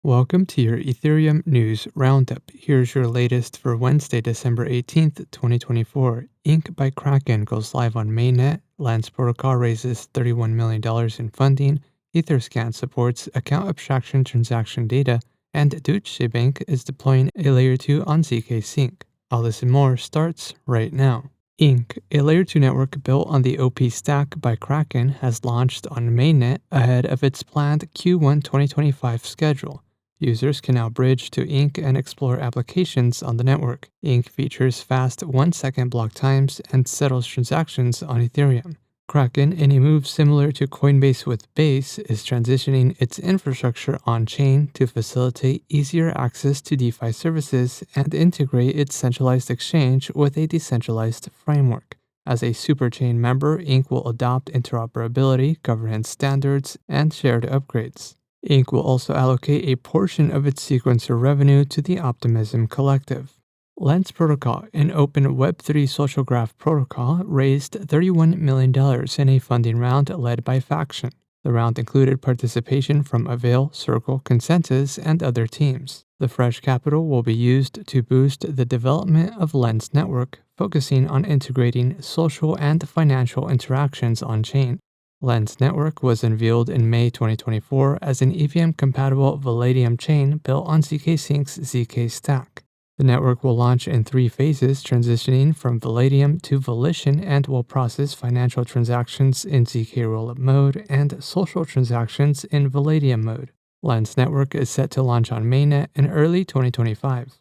Welcome to your Ethereum News Roundup. Here's your latest for Wednesday, December 18th, 2024. Ink by Kraken goes live on Mainnet. Lens Protocol raises $31 million in funding. Etherscan supports account abstraction transaction data. And Deutsche Bank is deploying a Layer 2 on zk Sync. All this and more starts right now. Ink, a Layer 2 network built on the OP stack by Kraken, has launched on Mainnet ahead of its planned Q1 2025 schedule. Users can now bridge to Ink and explore applications on the network. Ink features fast 1-second block times and settles transactions on Ethereum. Kraken, in a move similar to Coinbase with Base, is transitioning its infrastructure on-chain to facilitate easier access to DeFi services and integrate its centralized exchange with a decentralized framework. As a superchain member, Ink will adopt interoperability, governance standards, and shared upgrades. Ink will also allocate a portion of its sequencer revenue to the Optimism Collective. Lens Protocol, an open Web3 social graph protocol, raised $31 million in a funding round led by Faction. The round included participation from Avail, Circle, Consensus, and other teams. The fresh capital will be used to boost the development of Lens Network, focusing on integrating social and financial interactions on-chain. Lens Network was unveiled in May 2024 as an EVM-compatible Palladium chain built on zk Sync's zk stack. The network will launch in 3 phases, transitioning from Palladium to Volition, and will process financial transactions in zk rollup mode and social transactions in Palladium mode. Lens Network is set to launch on Mainnet in early 2025.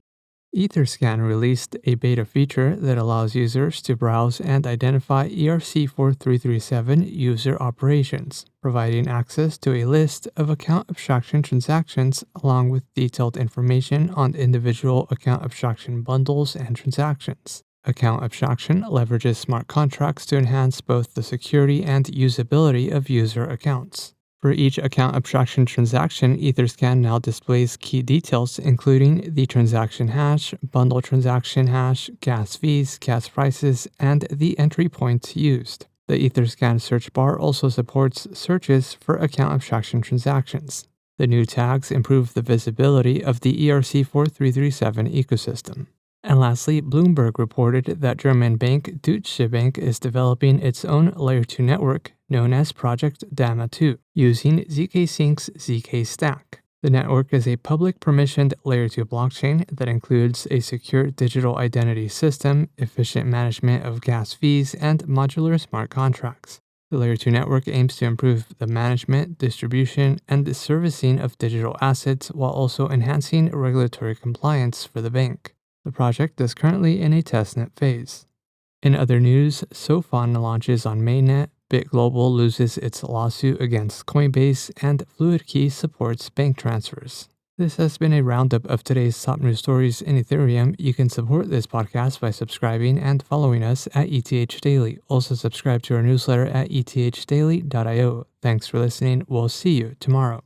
Etherscan released a beta feature that allows users to browse and identify ERC-4337 user operations, providing access to a list of account abstraction transactions along with detailed information on individual account abstraction bundles and transactions. Account abstraction leverages smart contracts to enhance both the security and usability of user accounts. For each account abstraction transaction, Etherscan now displays key details including the transaction hash, bundle transaction hash, gas fees, gas prices, and the entry points used. The Etherscan search bar also supports searches for account abstraction transactions. The new tags improve the visibility of the ERC-4337 ecosystem. And lastly, Bloomberg reported that German bank Deutsche Bank is developing its own Layer 2 network known as Project Dama 2, using zk Sync's zk stack. The network is a public permissioned Layer 2 blockchain that includes a secure digital identity system, efficient management of gas fees, and modular smart contracts. The Layer 2 network aims to improve the management, distribution, and the servicing of digital assets while also enhancing regulatory compliance for the bank. The project is currently in a testnet phase. In other news, Sofon launches on Mainnet, BitGlobal loses its lawsuit against Coinbase, and FluidKey supports bank transfers. This has been a roundup of today's top news stories in Ethereum. You can support this podcast by subscribing and following us at ETH Daily. Also subscribe to our newsletter at ethdaily.io. Thanks for listening. We'll see you tomorrow.